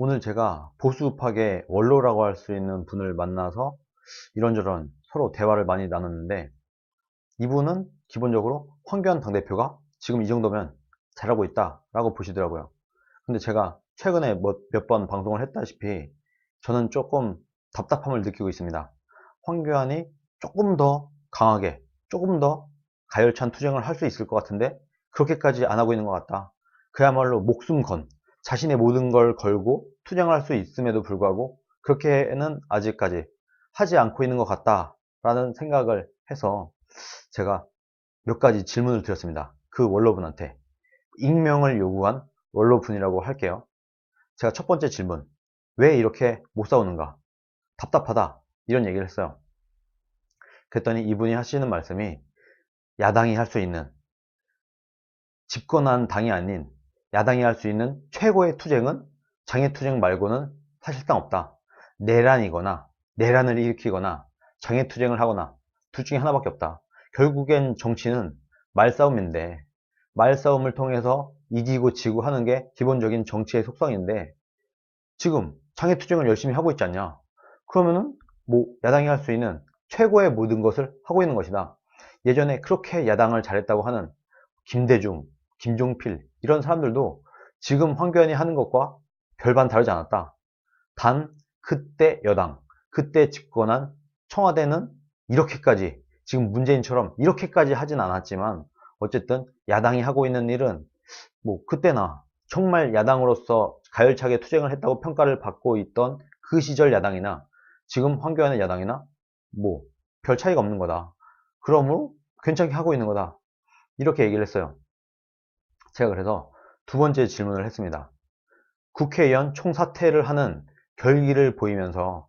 오늘 제가 보수파계 원로라고 할 수 있는 분을 만나서 이런저런 서로 대화를 많이 나눴는데, 이분은 기본적으로 황교안 당대표가 지금 이 정도면 잘하고 있다 라고 보시더라고요. 근데 제가 최근에 몇 번 방송을 했다시피 저는 조금 답답함을 느끼고 있습니다. 황교안이 조금 더 강하게, 조금 더 가열찬 투쟁을 할 수 있을 것 같은데 그렇게까지 안 하고 있는 것 같다. 그야말로 목숨 건, 자신의 모든 걸 걸고 투쟁을 할 수 있음에도 불구하고 그렇게는 아직까지 하지 않고 있는 것 같다라는 생각을 해서 제가 몇 가지 질문을 드렸습니다. 그 원로분한테. 익명을 요구한 원로분이라고 할게요. 제가 첫 번째 질문, 왜 이렇게 못 싸우는가? 답답하다. 이런 얘기를 했어요. 그랬더니 이분이 하시는 말씀이, 야당이 할 수 있는, 집권한 당이 아닌 야당이 할 수 있는 최고의 투쟁은 장애투쟁 말고는 사실상 없다. 내란이거나 내란을 일으키거나 장애투쟁을 하거나 둘 중에 하나밖에 없다. 결국엔 정치는 말싸움인데, 말싸움을 통해서 이기고 지고 하는 게 기본적인 정치의 속성인데, 지금 장애투쟁을 열심히 하고 있지 않냐? 그러면은 뭐 야당이 할 수 있는 최고의 모든 것을 하고 있는 것이다. 예전에 그렇게 야당을 잘했다고 하는 김대중, 김종필 이런 사람들도 지금 황교안이 하는 것과 별반 다르지 않았다. 단 그때 여당, 그때 집권한 청와대는 이렇게까지, 지금 문재인처럼 이렇게까지 하진 않았지만 어쨌든 야당이 하고 있는 일은 뭐 그때나 정말 야당으로서 가열차게 투쟁을 했다고 평가를 받고 있던 그 시절 야당이나 지금 황교안의 야당이나 뭐 별 차이가 없는 거다. 그러므로 괜찮게 하고 있는 거다. 이렇게 얘기를 했어요. 제가 그래서 두 번째 질문을 했습니다. 국회의원 총사퇴를 하는 결기를 보이면서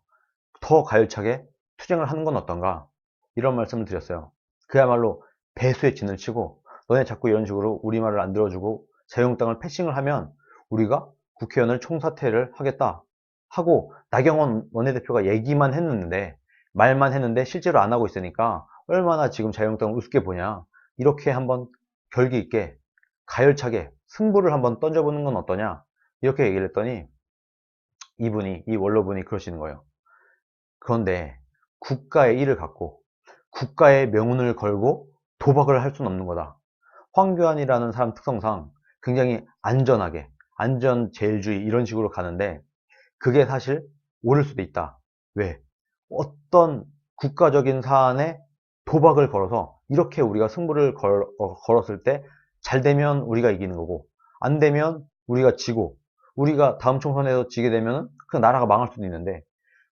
더 가열차게 투쟁을 하는 건 어떤가? 이런 말씀을 드렸어요. 그야말로 배수의 진을 치고, 너네 자꾸 이런 식으로 우리 말을 안 들어주고 자유한국당을 패싱을 하면 우리가 국회의원을 총사퇴를 하겠다 하고, 나경원 원내대표가 얘기만 했는데, 말만 했는데 실제로 안 하고 있으니까 얼마나 지금 자유한국당을 우습게 보냐. 이렇게 한번 결기 있게 가열차게 승부를 한번 던져보는 건 어떠냐, 이렇게 얘기를 했더니 이 원로분이 그러시는 거예요. 그런데 국가의 일을 갖고 국가의 명운을 걸고 도박을 할 수는 없는 거다. 황교안이라는 사람 특성상 굉장히 안전하게, 안전제일주의 이런 식으로 가는데, 그게 사실 옳을 수도 있다. 왜? 어떤 국가적인 사안에 도박을 걸어서 이렇게 우리가 승부를 걸었을 때 잘 되면 우리가 이기는 거고, 안 되면 우리가 지고, 우리가 다음 총선에서 지게 되면 그 나라가 망할 수도 있는데,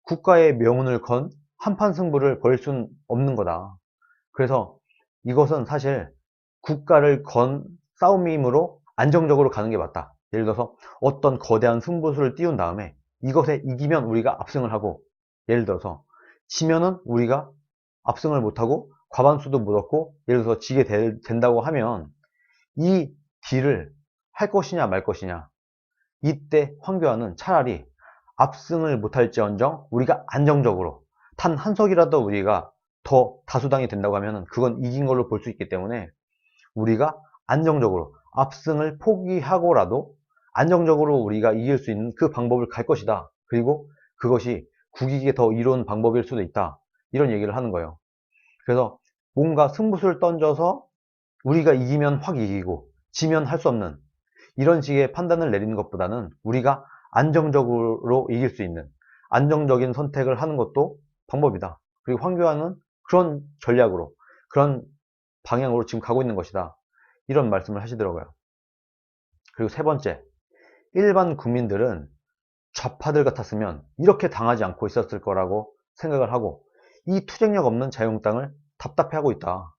국가의 명운을 건 한판 승부를 벌일 수는 없는 거다. 그래서 이것은 사실 국가를 건 싸움이므로 안정적으로 가는 게 맞다. 예를 들어서 어떤 거대한 승부수를 띄운 다음에 이것에 이기면 우리가 압승을 하고, 예를 들어서 지면은 우리가 압승을 못하고 과반수도 못 얻고 예를 들어서 지게 된다고 하면 이 딜을 할 것이냐 말 것이냐. 이때 황교안은 차라리 압승을 못할지언정 우리가 안정적으로 단 한 석이라도 우리가 더 다수당이 된다고 하면 그건 이긴 걸로 볼 수 있기 때문에, 우리가 안정적으로 압승을 포기하고라도 안정적으로 우리가 이길 수 있는 그 방법을 갈 것이다. 그리고 그것이 국익에 더 이로운 방법일 수도 있다. 이런 얘기를 하는 거예요. 그래서 뭔가 승부수를 던져서 우리가 이기면 확 이기고 지면 할 수 없는 이런 식의 판단을 내리는 것보다는 우리가 안정적으로 이길 수 있는 안정적인 선택을 하는 것도 방법이다. 그리고 황교안은 그런 전략으로, 그런 방향으로 지금 가고 있는 것이다. 이런 말씀을 하시더라고요. 그리고 세 번째, 일반 국민들은 좌파들 같았으면 이렇게 당하지 않고 있었을 거라고 생각을 하고, 이 투쟁력 없는 자유한국당을 답답해하고 있다.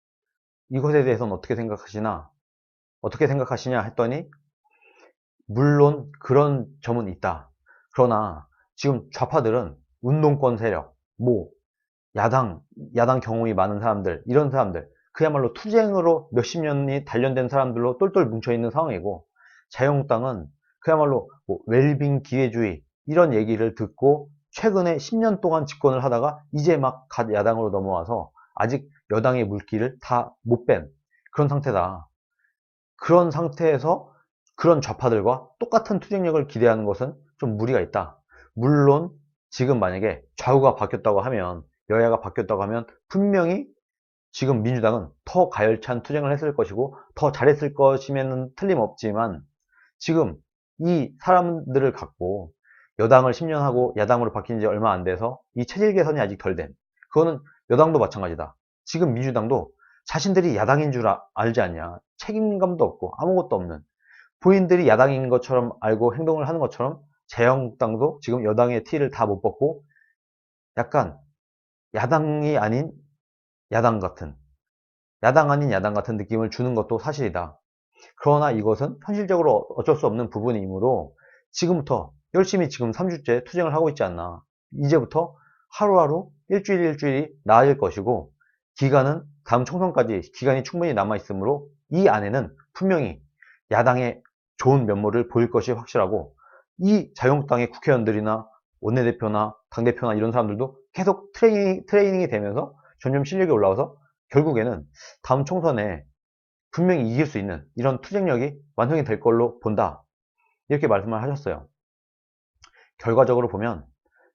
이것에 대해서는 어떻게 생각하시냐 했더니, 물론 그런 점은 있다. 그러나 지금 좌파들은 운동권 세력, 뭐 야당 경험이 많은 사람들, 이런 사람들, 그야말로 투쟁으로 몇십 년이 단련된 사람들로 똘똘 뭉쳐있는 상황이고, 자유한국당은 그야말로 뭐 웰빙 기회주의 이런 얘기를 듣고 최근에 10년 동안 집권을 하다가 이제 막 갓 야당으로 넘어와서 아직 여당의 물기를 다 못 뺀 그런 상태다. 그런 상태에서 그런 좌파들과 똑같은 투쟁력을 기대하는 것은 좀 무리가 있다. 물론 지금 만약에 좌우가 바뀌었다고 하면, 여야가 바뀌었다고 하면 분명히 지금 민주당은 더 가열찬 투쟁을 했을 것이고 더 잘했을 것이면 틀림없지만, 지금 이 사람들을 갖고 여당을 10년 하고 야당으로 바뀐 지 얼마 안 돼서 이 체질 개선이 아직 덜 된, 그거는 여당도 마찬가지다. 지금 민주당도 자신들이 야당인 줄 알지 않냐. 책임감도 없고 아무것도 없는, 본인들이 야당인 것처럼 알고 행동을 하는 것처럼 자유한국당도 지금 여당의 티를 다 못 벗고 약간 야당이 아닌 야당 같은, 야당 아닌 야당 같은 느낌을 주는 것도 사실이다. 그러나 이것은 현실적으로 어쩔 수 없는 부분이므로 지금부터 열심히 지금 3주째 투쟁을 하고 있지 않나. 이제부터 하루하루 일주일이 나아질 것이고, 기간은 다음 총선까지 기간이 충분히 남아있으므로 이 안에는 분명히 야당의 좋은 면모를 보일 것이 확실하고, 이 자유한국당의 국회의원들이나 원내대표나 당대표나 이런 사람들도 계속 트레이닝이 되면서 점점 실력이 올라와서 결국에는 다음 총선에 분명히 이길 수 있는 이런 투쟁력이 완성이 될 걸로 본다. 이렇게 말씀을 하셨어요. 결과적으로 보면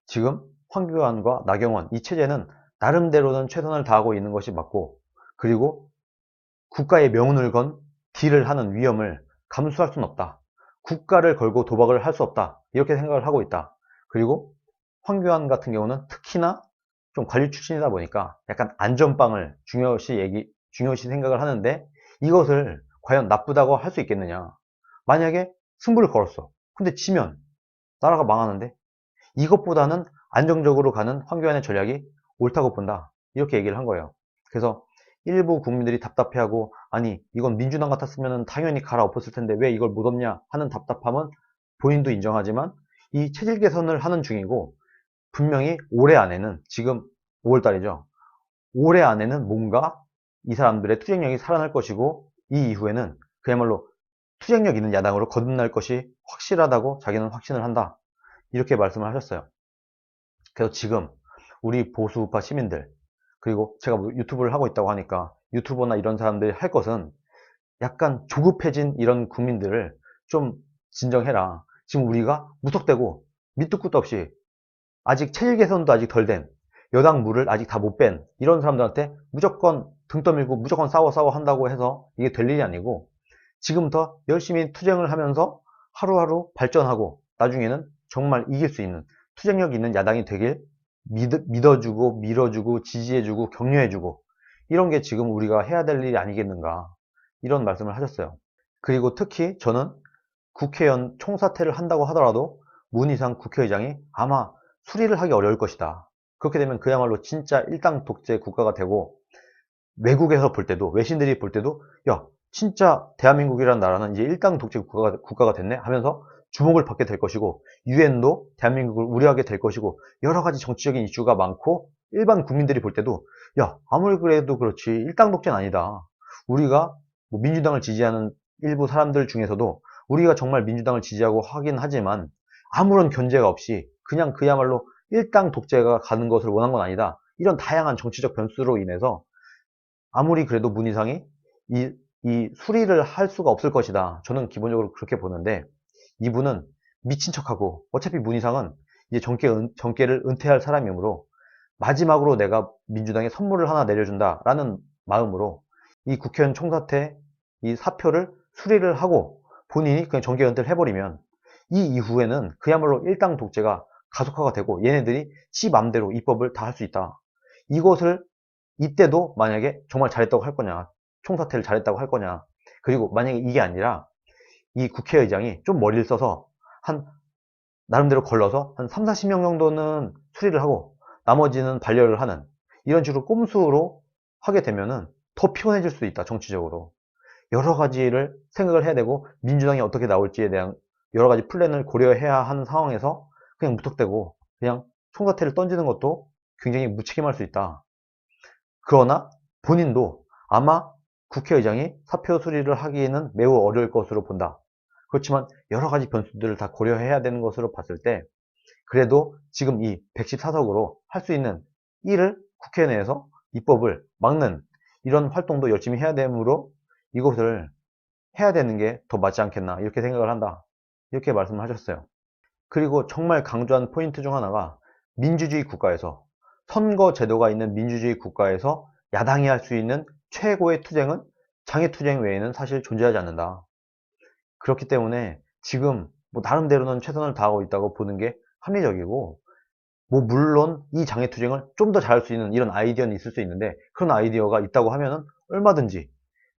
지금 황교안과 나경원 이 체제는 나름대로는 최선을 다하고 있는 것이 맞고, 그리고 국가의 명운을 건 딜을 하는 위험을 감수할 수는 없다. 국가를 걸고 도박을 할 수 없다. 이렇게 생각을 하고 있다. 그리고 황교안 같은 경우는 특히나 좀 관리 출신이다 보니까 약간 안전빵을 중요시 생각을 하는데, 이것을 과연 나쁘다고 할 수 있겠느냐. 만약에 승부를 걸었어. 근데 지면 나라가 망하는데, 이것보다는 안정적으로 가는 황교안의 전략이 옳다고 본다. 이렇게 얘기를 한 거예요. 그래서 일부 국민들이 답답해하고, 아니 이건 민주당 같았으면 당연히 갈아엎었을 텐데 왜 이걸 못 엎냐 하는 답답함은 본인도 인정하지만, 이 체질 개선을 하는 중이고 분명히 올해 안에는, 지금 5월달이죠. 올해 안에는 뭔가 이 사람들의 투쟁력이 살아날 것이고, 이 이후에는 그야말로 투쟁력 있는 야당으로 거듭날 것이 확실하다고 자기는 확신을 한다. 이렇게 말씀을 하셨어요. 그래서 지금 우리 보수 우파 시민들, 그리고 제가 유튜브를 하고 있다고 하니까 유튜버나 이런 사람들이 할 것은 약간 조급해진 이런 국민들을 좀 진정해라. 지금 우리가 무턱대고 밑도 끝도 없이 아직 체질 개선도 아직 덜 된, 여당 물을 아직 다 못 뺀 이런 사람들한테 무조건 등 떠밀고 무조건 싸워 한다고 해서 이게 될 일이 아니고, 지금부터 열심히 투쟁을 하면서 하루하루 발전하고 나중에는 정말 이길 수 있는 투쟁력 있는 야당이 되길 믿어주고 밀어주고 지지해주고 격려해주고, 이런 게 지금 우리가 해야 될 일이 아니겠는가, 이런 말씀을 하셨어요. 그리고 특히 저는 국회의원 총사퇴를 한다고 하더라도 문희상 국회의장이 아마 수리를 하기 어려울 것이다. 그렇게 되면 그야말로 진짜 일당 독재 국가가 되고, 외국에서 볼 때도, 외신들이 볼 때도 야 진짜 대한민국이라는 나라는 이제 일당 독재 국가가 됐네 하면서 주목을 받게 될 것이고, 유엔도 대한민국을 우려하게 될 것이고, 여러 가지 정치적인 이슈가 많고, 일반 국민들이 볼 때도 야 아무리 그래도 그렇지 일당 독재는 아니다. 우리가 뭐 민주당을 지지하는 일부 사람들 중에서도 우리가 정말 민주당을 지지하고 하긴 하지만 아무런 견제가 없이 그냥 그야말로 일당 독재가 가는 것을 원한 건 아니다. 이런 다양한 정치적 변수로 인해서 아무리 그래도 문희상이 이 수리를 할 수가 없을 것이다. 저는 기본적으로 그렇게 보는데, 이분은 미친 척하고, 어차피 문희상은 이제 정계를 은퇴할 사람이므로 마지막으로 내가 민주당에 선물을 하나 내려준다 라는 마음으로 이 국회의원 총사퇴 이 사표를 수리를 하고 본인이 그냥 정계 은퇴를 해버리면, 이 이후에는 그야말로 일당 독재가 가속화가 되고 얘네들이 지 맘대로 입법을 다 할 수 있다. 이것을 이때도 만약에 정말 잘했다고 할 거냐, 총사퇴를 잘했다고 할 거냐, 그리고 만약에 이게 아니라 이 국회의장이 좀 머리를 써서 한 나름대로 걸러서 한 3, 40명 정도는 수리를 하고 나머지는 반려를 하는 이런 식으로 꼼수로 하게 되면은 더 피곤해질 수도 있다. 정치적으로 여러 가지를 생각을 해야 되고, 민주당이 어떻게 나올지에 대한 여러 가지 플랜을 고려해야 하는 상황에서 그냥 무턱대고 그냥 총사퇴를 던지는 것도 굉장히 무책임할 수 있다. 그러나 본인도 아마 국회의장이 사표 수리를 하기에는 매우 어려울 것으로 본다. 그렇지만 여러 가지 변수들을 다 고려해야 되는 것으로 봤을 때, 그래도 지금 이 114석으로 할 수 있는 일을 국회 내에서 입법을 막는 이런 활동도 열심히 해야 되므로 이것을 해야 되는 게 더 맞지 않겠나 이렇게 생각을 한다 이렇게 말씀을 하셨어요. 그리고 정말 강조한 포인트 중 하나가 민주주의 국가에서 선거 제도가 있는 민주주의 국가에서 야당이 할 수 있는 최고의 투쟁은 장애투쟁 외에는 사실 존재하지 않는다. 그렇기 때문에 지금 뭐 나름대로는 최선을 다하고 있다고 보는 게 합리적이고 뭐 물론 이 장애투쟁을 좀 더 잘할 수 있는 이런 아이디어는 있을 수 있는데 그런 아이디어가 있다고 하면은 얼마든지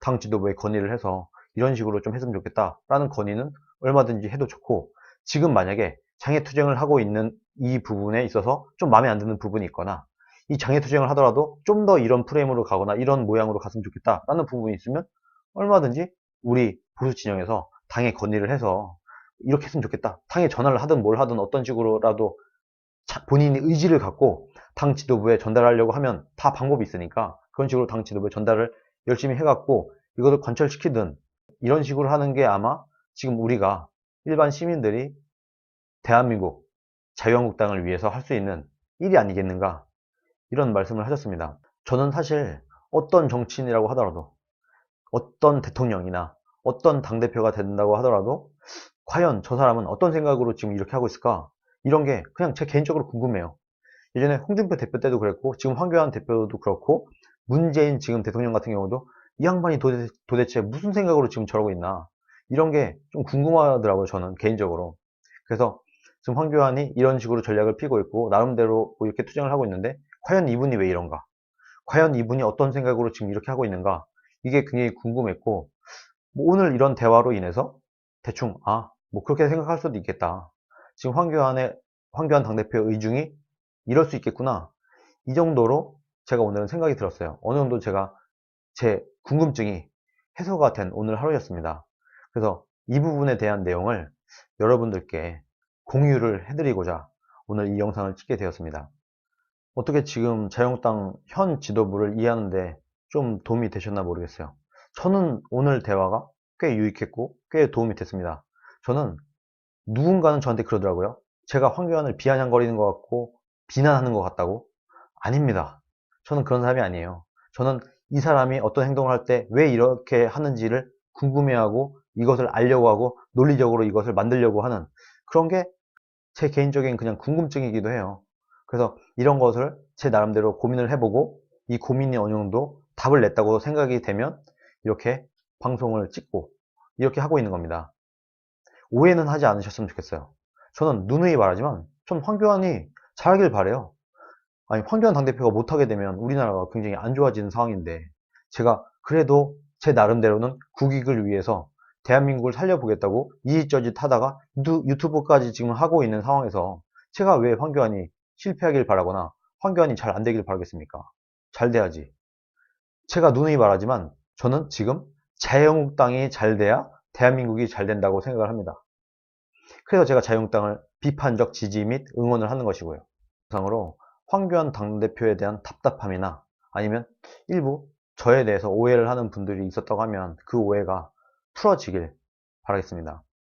당 지도부에 건의를 해서 이런 식으로 좀 했으면 좋겠다 라는 건의는 얼마든지 해도 좋고 지금 만약에 장애투쟁을 하고 있는 이 부분에 있어서 좀 마음에 안 드는 부분이 있거나 이 장애투쟁을 하더라도 좀 더 이런 프레임으로 가거나 이런 모양으로 갔으면 좋겠다 라는 부분이 있으면 얼마든지 우리 보수 진영에서 당에 건의를 해서 이렇게 했으면 좋겠다 당에 전화를 하든 뭘 하든 어떤 식으로라도 본인의 의지를 갖고 당 지도부에 전달하려고 하면 다 방법이 있으니까 그런 식으로 당 지도부에 전달을 열심히 해갖고 이것을 관철시키든 이런 식으로 하는 게 아마 지금 우리가 일반 시민들이 대한민국 자유한국당을 위해서 할 수 있는 일이 아니겠는가 이런 말씀을 하셨습니다. 저는 사실 어떤 정치인이라고 하더라도 어떤 대통령이나 어떤 당대표가 된다고 하더라도 과연 저 사람은 어떤 생각으로 지금 이렇게 하고 있을까 이런 게 그냥 제 개인적으로 궁금해요. 예전에 홍준표 대표 때도 그랬고 지금 황교안 대표도 그렇고 문재인 지금 대통령 같은 경우도 이 양반이 도대체 무슨 생각으로 지금 저러고 있나 이런 게 좀 궁금하더라고요 저는 개인적으로. 그래서 지금 황교안이 이런 식으로 전략을 피고 있고 나름대로 뭐 이렇게 투쟁을 하고 있는데 과연 이분이 왜 이런가 과연 이분이 어떤 생각으로 지금 이렇게 하고 있는가 이게 굉장히 궁금했고 뭐 오늘 이런 대화로 인해서 대충 뭐 그렇게 생각할 수도 있겠다 지금 황교안 당대표의 의중이 이럴 수 있겠구나 이 정도로 제가 오늘은 생각이 들었어요. 어느 정도 제가 제 궁금증이 해소가 된 오늘 하루였습니다. 그래서 이 부분에 대한 내용을 여러분들께 공유를 해드리고자 오늘 이 영상을 찍게 되었습니다. 어떻게 지금 자유한국당 현 지도부를 이해하는데 좀 도움이 되셨나 모르겠어요. 저는 오늘 대화가 꽤 유익했고 꽤 도움이 됐습니다. 저는 누군가는 저한테 그러더라고요. 제가 황교안을 비아냥거리는 것 같고 비난하는 것 같다고. 아닙니다. 저는 그런 사람이 아니에요. 저는 이 사람이 어떤 행동을 할 때 왜 이렇게 하는지를 궁금해하고 이것을 알려고 하고 논리적으로 이것을 만들려고 하는 그런 게 제 개인적인 그냥 궁금증이기도 해요. 그래서 이런 것을 제 나름대로 고민을 해보고 이 고민이 어느 정도 답을 냈다고 생각이 되면 이렇게 방송을 찍고 이렇게 하고 있는 겁니다. 오해는 하지 않으셨으면 좋겠어요. 저는 누누이 말하지만 전 황교안이 잘하길 바래요. 아니 황교안 당대표가 못하게 되면 우리나라가 굉장히 안 좋아지는 상황인데 제가 그래도 제 나름대로는 국익을 위해서 대한민국을 살려보겠다고 이짓저짓 하다가 유튜브까지 지금 하고 있는 상황에서 제가 왜 황교안이 실패하길 바라거나 황교안이 잘 안되길 바라겠습니까? 잘 돼야지. 제가 누누이 말하지만 저는 지금 자유한국당이 잘 돼야 대한민국이 잘 된다고 생각을 합니다. 그래서 제가 자유한국당을 비판적 지지 및 응원을 하는 것이고요. 영상으로 황교안 당대표에 대한 답답함이나 아니면 일부 저에 대해서 오해를 하는 분들이 있었다고 하면 그 오해가 풀어지길 바라겠습니다.